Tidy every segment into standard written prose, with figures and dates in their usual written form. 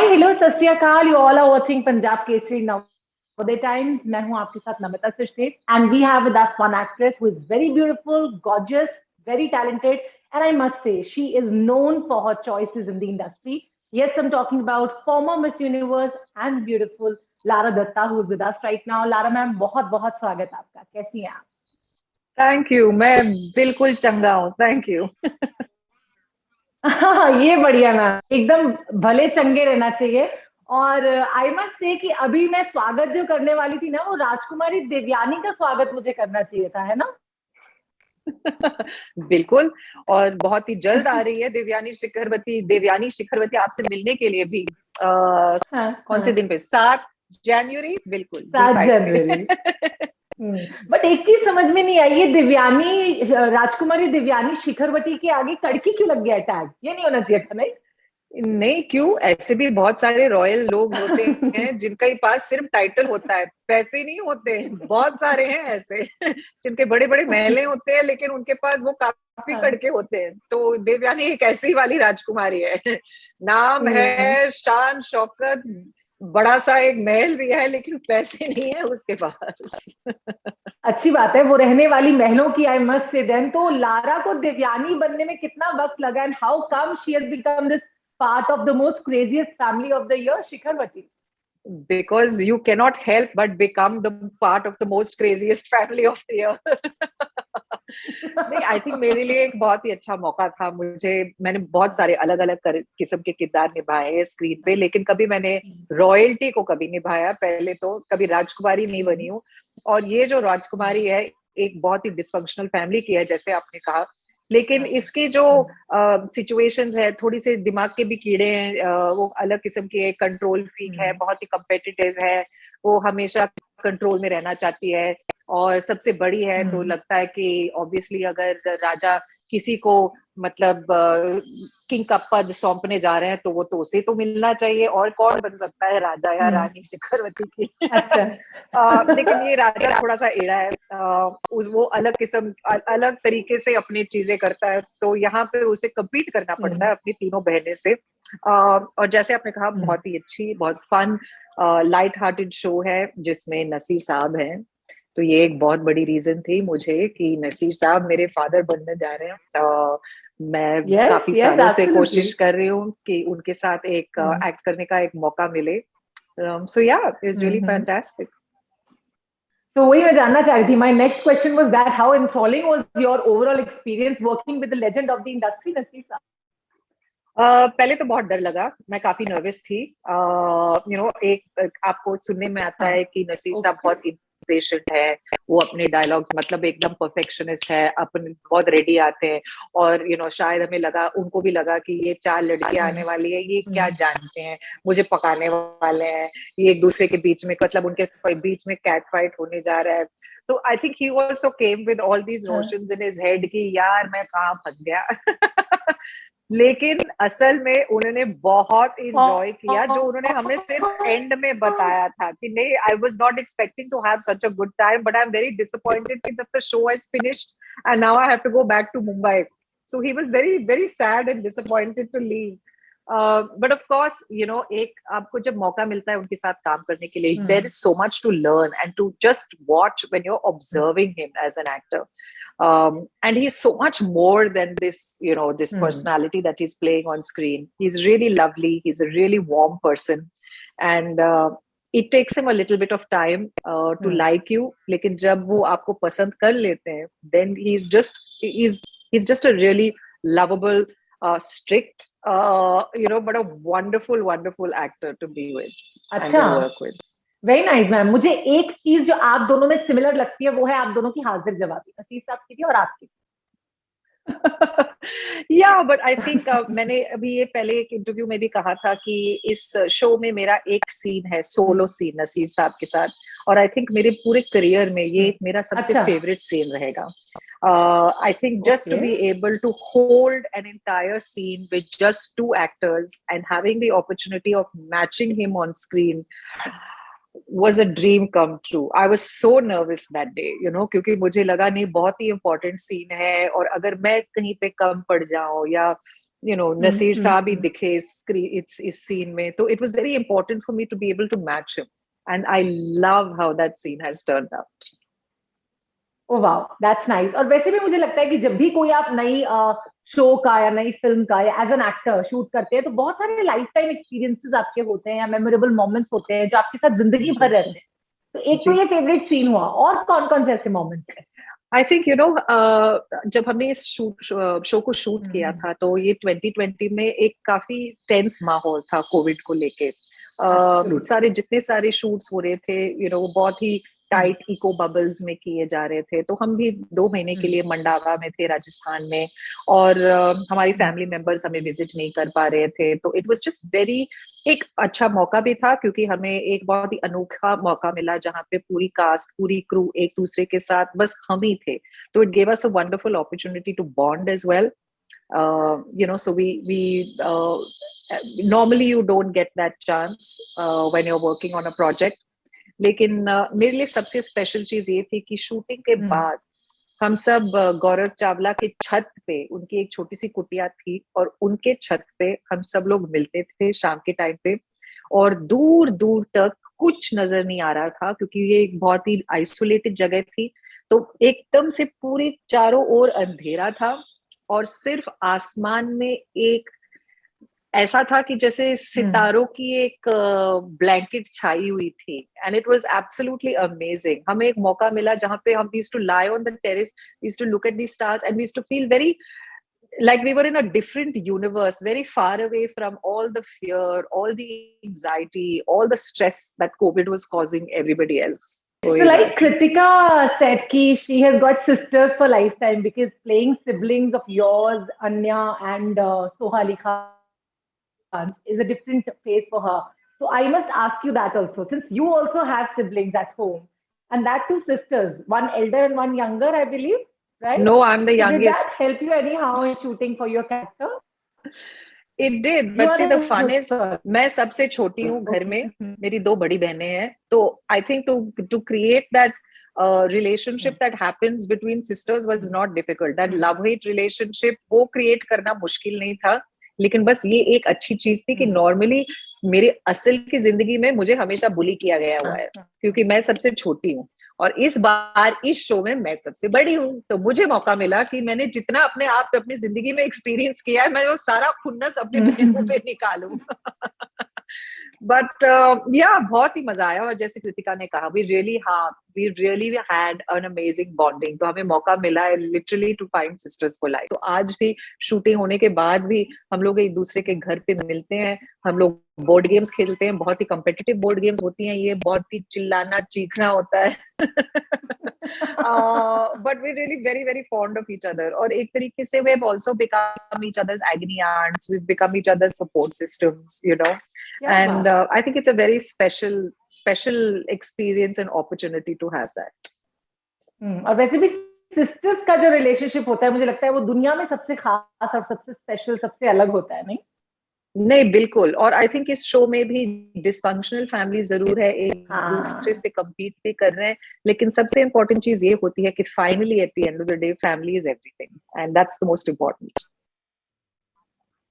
Hello Sat Sri Akal, you all are watching Punjab Kesari Navodaya Times. मैं हूं आपके साथ Namita Sachdev and we have with us one actress who is very beautiful, gorgeous, very talented, and I must say she is known for her choices in the industry. Yes, I'm talking about former Miss Universe and beautiful Lara Datta, who is with us right now. Lara ma'am, बहुत बहुत स्वागत आपका। कैसी हैं आप? Thank you. मैं बिल्कुल चंगा हूँ, थैंक यू। ये बढ़िया मैम, एकदम भले चंगे रहना चाहिए। और आई मस्ट से कि अभी मैं स्वागत जो करने वाली थी ना, वो राजकुमारी देवयानी का स्वागत मुझे करना चाहिए था, है ना? बिल्कुल। और बहुत ही जल्द आ रही है देवयानी शिखरवती आपसे मिलने के लिए भी। हाँ कौन से हाँ, दिन पे? 7 जनवरी, बिल्कुल जी 7 फाइव जनवरी। पे। बट एक चीज समझ में नहीं आई, ये दिव्यानी, राजकुमारी दिव्यानी शिखरवती के आगे कड़की क्यों लग गया टैग? ये नहीं होना चाहिए था, नहीं? नहीं, क्यों? ऐसे भी बहुत सारे रॉयल लोग होते हैं जिनका ही पास सिर्फ टाइटल होता है, पैसे नहीं होते। बहुत सारे हैं ऐसे जिनके बड़े बड़े महले होते हैं, लेकिन उनके पास वो काफी हाँ। कड़के होते हैं। तो देवयानी एक ऐसी वाली राजकुमारी है। नाम हम्म, है, शान शौकत, बड़ा सा एक महल भी है, लेकिन पैसे नहीं है उसके पास। अच्छी बात है, वो रहने वाली महलों की। आई मस्ट से देन, तो लारा को दिव्यानी बनने में कितना वक्त लगा and how come she has become this part of the most craziest family of the year, Shikharwati? Because you cannot help but become the part of the most craziest family of the year. नहीं, I think मेरे लिए एक बहुत ही अच्छा मौका था। मैंने बहुत सारे अलग अलग किस्म के किरदार निभाए हैं स्क्रीन पे, लेकिन कभी मैंने रॉयल्टी को कभी निभाया। पहले तो कभी राजकुमारी नहीं बनी हूँ। और ये जो राजकुमारी है, एक बहुत ही डिसफंक्शनल फैमिली की है, जैसे आपने कहा। लेकिन इसकी जो सिचुएशंस है, थोड़ी सी दिमाग के भी कीड़े हैं, वो अलग किस्म के, कंट्रोल फ्रीक है, बहुत ही कम्पिटिटिव है, वो हमेशा कंट्रोल में रहना चाहती है। और सबसे बड़ी है, तो लगता है कि ऑब्वियसली अगर राजा किसी को मतलब किंग का पद सौंपने जा रहे हैं, तो वो तो उसे तो मिलना चाहिए, और कौन बन सकता है राजा या रानी शिखरवती की। अच्छा। लेकिन ये राजा थोड़ा सा एड़ा है। वो अलग तरीके से अपनी चीजें करता है, तो यहाँ पे उसे कम्पीट करना पड़ता है अपनी तीनों बहनें से। और जैसे आपने कहा, बहुत ही अच्छी, बहुत फन, लाइट हार्टेड शो है, जिसमें नसीर साहब हैं। तो ये एक बहुत बड़ी रीजन थी मुझे कि नसीर साहब मेरे फादर बनने जा रहे हैं। मैं यस काफी यस, सालों से एब्सोल्युटली। कोशिश कर रही हूँ कि उनके साथ एक एक्ट करने का एक मौका मिले। सो या, इट्स रियली फैंटास्टिक। तो वही मैं जानना चाह रही थी, my next question was that how enthralling was your overall experience working with the legend of the industry, Naseer sahab? पहले तो बहुत डर लगा, मैं काफी नर्वस थी। एक आपको सुनने में आता हाँ, है कि नसीर साहब ओके। बहुत इम्पेशेंट है, वो अपने डायलॉग्स मतलब एकदम परफेक्शनिस्ट है, अपने बहुत रेडी आते हैं। और शायद उनको भी लगा कि ये 4 लड़कियां आने वाली है, ये क्या जानते हैं, मुझे पकाने वाले हैं, ये एक दूसरे के बीच में, मतलब उनके बीच में कैट फाइट होने जा रहा है। तो I think he also came with all these notions in his head कि यार मैं कहाँ फंस गया। लेकिन असल में उन्होंने बहुत इंजॉय किया, जो उन्होंने हमें सिर्फ एंड में बताया था कि नहीं, I was not expecting to have such a good time, but I am very disappointed कि the show has finished and now I have to go back to Mumbai. So he was very very sad and disappointed to leave. But of course एक आपको जब मौका मिलता है उनके साथ काम करने के लिए, there is so much to learn and to just watch when you are observing him as an actor. And he's so much more than this personality that he's playing on screen. He's really lovely, he's a really warm person, and it takes him a little bit of time to like you, lekin jab wo aapko pasand kar lete hain, then he's just a really lovable, strict, but a wonderful actor to be with and अच्छा, to work with. Very nice ma'am. मुझे एक चीज जो आप दोनों में similar लगती है, वो है आप दोनों की हाजिर जवाबी, नसीर साहब की भी और आपकी। बट आई थिंक मैंने अभी ये पहले एक इंटरव्यू में भी कहा था कि इस शो में मेरा एक सीन है, सोलो सीन नसीर साहब के साथ, और आई थिंक मेरे पूरे करियर में ये मेरा सबसे अच्छा, फेवरेट सीन रहेगा. I think just to okay. be able to hold an entire scene with just 2 actors and having the opportunity of matching him on screen was a dream come true. I was so nervous that day, क्योंकि मुझे लगा नहीं, बहुत ही important scene है, और अगर मैं कहीं पे कम पड़ जाऊं या नसीर साहब ही दिखे इस सीन में, तो it was very important for me to be able to match him, and I love how that scene has turned out. Oh wow, that's nice. और वैसे भी मुझे लगता है कि जब भी कोई आप नई शो का या नई फिल्म का या एज एन एक्टर शूट करते हैं तो बहुत सारे लाइफ टाइम एक्सपीरियंसेस आपके होते हैं या मेमोरेबल मोमेंट्स होते हैं जो आपके साथ जिंदगी भर रहते हैं। तो एक तो जी ये फेवरेट सीन हुआ, और कौन कौन से ऐसे मोमेंट्स हैं? आई थिंक जब हमने इस शो को शूट किया था तो ये 2020 में एक काफी टेंस माहौल था कोविड को लेके। सारे जितने सारे शूट्स हो रहे थे वो बहुत ही टाइट इको बबल्स में किए जा रहे थे, तो हम भी 2 महीने के लिए मंडावा में थे राजस्थान में, और हमारी फैमिली मेंबर्स हमें विजिट नहीं कर पा रहे थे, तो इट वाज जस्ट वेरी एक अच्छा मौका भी था क्योंकि हमें एक बहुत ही अनोखा मौका मिला जहाँ पे पूरी कास्ट पूरी क्रू एक दूसरे के साथ बस हम ही थे, तो it gave us a wonderful opportunity to bond as well. So we normally you don't get that chance when you're working on a project, लेकिन मेरे लिए सबसे स्पेशल चीज ये थी कि शूटिंग के बाद हम सब गौरव चावला के छत पे, उनकी एक छोटी सी कुटिया थी और उनके छत पे हम सब लोग मिलते थे शाम के टाइम पे, और दूर दूर तक कुछ नजर नहीं आ रहा था क्योंकि ये एक बहुत ही आइसोलेटेड जगह थी, तो एकदम से पूरी चारों ओर अंधेरा था और सिर्फ आसमान में एक ऐसा था कि जैसे सितारों की एक ब्लैंकेट छाई हुई थी, and it was absolutely amazing. हमें एक मौका मिला जहां पे हम used to lie on the terrace, used to look at the stars and we used to feel very like we were in a different universe, very far away from all the fear, all the anxiety, all the stress that COVID was causing everybody else. So like Kritika said ki she has got sisters for lifetime because playing siblings of yours, Anya and Sohali Khan is a different phase for her. So I must ask you that also, since you also have siblings at home, and that two sisters, one elder and one younger, I believe, right? No, I'm the youngest. Did that help you anyhow in shooting for your character? It did, but see the fun is, मैं सबसे छोटी हूँ घर में, मेरी 2 बड़ी बहनें हैं, तो I think to create that relationship that happens between sisters was not difficult. That love-hate relationship वो create करना मुश्किल नहीं था, लेकिन बस ये एक अच्छी चीज थी कि नॉर्मली मेरे असल की जिंदगी में मुझे हमेशा बुली किया गया हुआ है क्योंकि मैं सबसे छोटी हूँ, और इस बार इस शो में मैं सबसे बड़ी हूँ, तो मुझे मौका मिला कि मैंने जितना अपने आप अपनी जिंदगी में एक्सपीरियंस किया है मैं वो सारा खुन्नस अपने बहनों पे निकालूं। बट या बहुत ही मजा आया, और जैसे कृतिका ने कहा we really had an amazing bonding, तो हमें मौका मिला है literally to find sisters for life. तो आज भी शूटिंग होने के बाद भी हम लोग एक दूसरे के घर पे मिलते हैं, हम लोग बोर्ड गेम्स खेलते हैं, बहुत ही कम्पिटिटिव बोर्ड गेम्स होती हैं, ये बहुत ही चिल्लाना चीखना होता है but we're really very very fond of each other, और एक तरीके से we have also become each other's agony aunts, we've become each other's support systems, and I think it's a very special experience and opportunity to have that. और वैसे भी sisters का जो relationship होता है मुझे लगता है वो दुनिया में सबसे खास और सबसे स्पेशल, सबसे अलग होता है, नहीं? नहीं, बिल्कुल, और आई थिंक इस शो में भी डिसफंक्शनल फैमिली जरूर है, एक दूसरे से कम्पीट भी कर रहे हैं, लेकिन सबसे इम्पोर्टेंट चीज ये होती है कि finally at the end of the day family is everything, and that's the most important.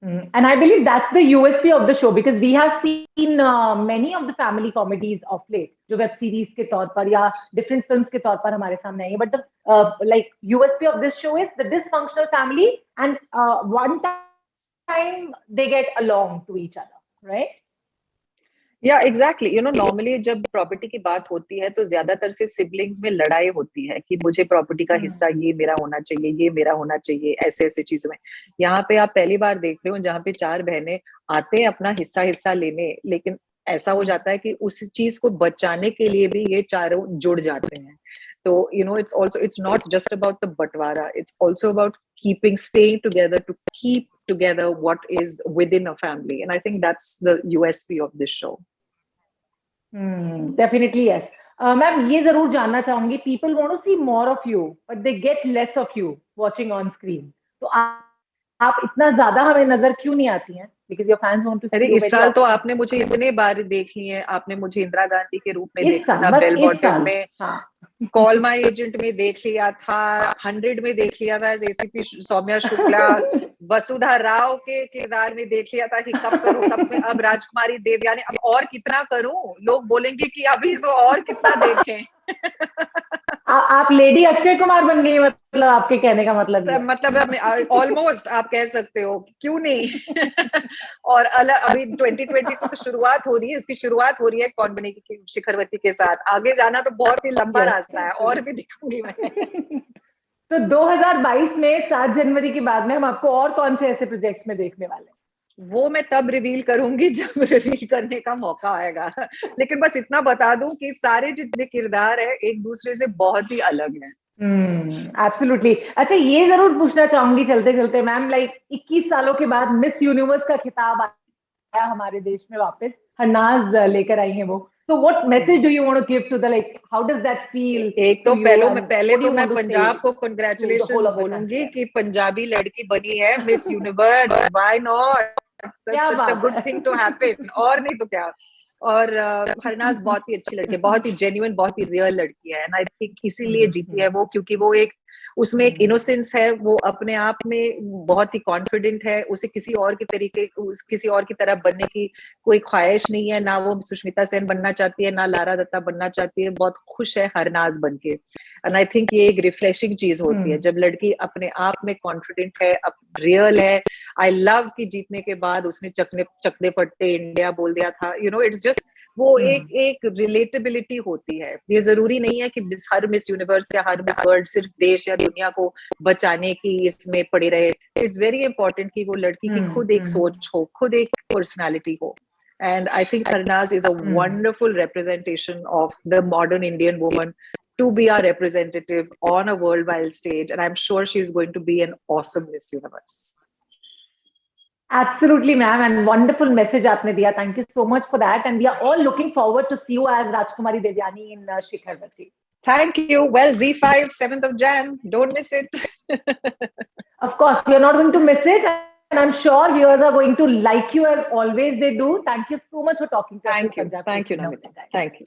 And I believe that's the USP of the show, because we have seen many of the family comedies of late, जो web series के तौर पर या different films के तौर पर हमारे सामने आई है, but the like USP of this show is the dysfunctional family, and one time they get along to each other, right? या एग्जैक्टली, नॉर्मली जब प्रॉपर्टी की बात होती है तो ज्यादातर से सिबलिंग्स में लड़ाई होती है कि मुझे प्रॉपर्टी का हिस्सा ये मेरा होना चाहिए, ये मेरा होना चाहिए, ऐसे ऐसे चीजों में। यहाँ पे आप पहली बार देख रहे हो जहाँ पे 4 बहनें आते हैं अपना हिस्सा लेने, लेकिन ऐसा हो जाता है कि उस चीज को बचाने के लिए भी ये चारों जुड़ जाते हैं। So, it's not just about the Batwara, it's also about staying together to keep together what is within a family. And I think that's the USP of this show. Definitely, yes. Ma'am, ये जरूर जानना चाहूंगी, people want to see more of you, but they get less of you watching on screen. तो आप इतना ज्यादा हमें नजर क्यों नहीं आती हैं? because your fans want to see अरे you इस very साल तो often. आपने मुझे इतने बार देख लिए हैं, आपने मुझे इंदिरा गांधी के रूप में इस देखा साल, था, बस बेल इस बॉटम साल, में, हाँ. कॉल माई एजेंट में देख लिया था, 100 में देख लिया था एसीपी सौम्या शुक्ला, वसुधा राव के किरदार में देख लिया था हिकअप्स और हुकअप्स में, अब राजकुमारी देवयानी, अब और कितना करूं, लोग बोलेंगे कि अभी इसको और कितना देखें. आप लेडी अक्षय कुमार बन गई, मतलब आपके कहने का मतलब ये. मतलब ऑलमोस्ट आप कह सकते हो, क्यों नहीं. और अभी 2020 की तो शुरुआत हो रही है, इसकी शुरुआत हो रही है कौन बनेगी शिखरवती के साथ, आगे जाना तो बहुत ही लंबा रास्ता है, और भी दिखूंगी मैं. तो 2022 में 7 जनवरी के बाद में हम आपको और कौन से ऐसे प्रोजेक्ट्स में देखने वाले हैं? वो मैं तब रिवील करूंगी जब रिवील करने का मौका आएगा. लेकिन बस इतना बता दूं कि सारे जितने किरदार है एक दूसरे से बहुत ही अलग हैं. एब्सोल्युटली. अच्छा, ये जरूर पूछना चाहूंगी चलते चलते मैम, लाइक 21 सालों के बाद मिस यूनिवर्स का खिताब आया हमारे देश में वापस, हरनाज लेकर आई हैं वो. So what message do you want to give to the, like, how does that feel एक तो to you, पहले and पहले what do तो you मैं want to say पंजाब को to the whole congratulations of the बोलूंगी country? कि पंजाबी लड़की बनी है मिस यूनिवर्स, व्हाई नॉट, क्या सच अ बात गुड है. थिंग टू हैपन, और नहीं तो क्या. और हरनाज बहुत ही अच्छी लड़की है, बहुत ही जेन्युइन, बहुत ही रियल लड़की है, एंड आई थिंक इसीलिए जीती है वो, क्योंकि वो एक, उसमें एक इनोसेंस है, वो अपने आप में बहुत ही कॉन्फिडेंट है, उसे किसी और की तरीके, किसी और की तरह बनने की कोई ख्वाहिश नहीं है, ना वो सुष्मिता सेन बनना चाहती है, ना लारा दत्ता बनना चाहती है, बहुत खुश है हरनाज बन के. एंड आई थिंक ये एक रिफ्रेशिंग चीज होती है जब लड़की अपने आप में कॉन्फिडेंट है, रियल है. आई लव कि जीतने के बाद उसने चकने पड़ते इंडिया बोल दिया था, यू नो, इट्स जस्ट वो एक रिलेटेबिलिटी होती है. ये जरूरी नहीं है कि हर मिस यूनिवर्स या हर मिस वर्ल्ड सिर्फ देश या दुनिया को बचाने की इसमें पड़ी रहे. इट्स वेरी इंपॉर्टेंट कि वो लड़की की खुद एक सोच हो, खुद एक पर्सनालिटी हो. And I think Harnaz is a wonderful representation of the modern Indian woman to be our representative on a worldwide stage. And I'm sure she's going to be an awesome Miss Universe. Absolutely, ma'am, and wonderful message आपने दिया. Thank you so much for that, and we are all looking forward to see you as Rajkumari Devyani in Shikharvati. Thank you. Well, Z5, 7th of Jan. Don't miss it. Of course, you're not going to miss it, and I'm sure viewers are going to like you as always they do. Thank you so much for talking to us. Thank you. Thank you, Namita. Thank you.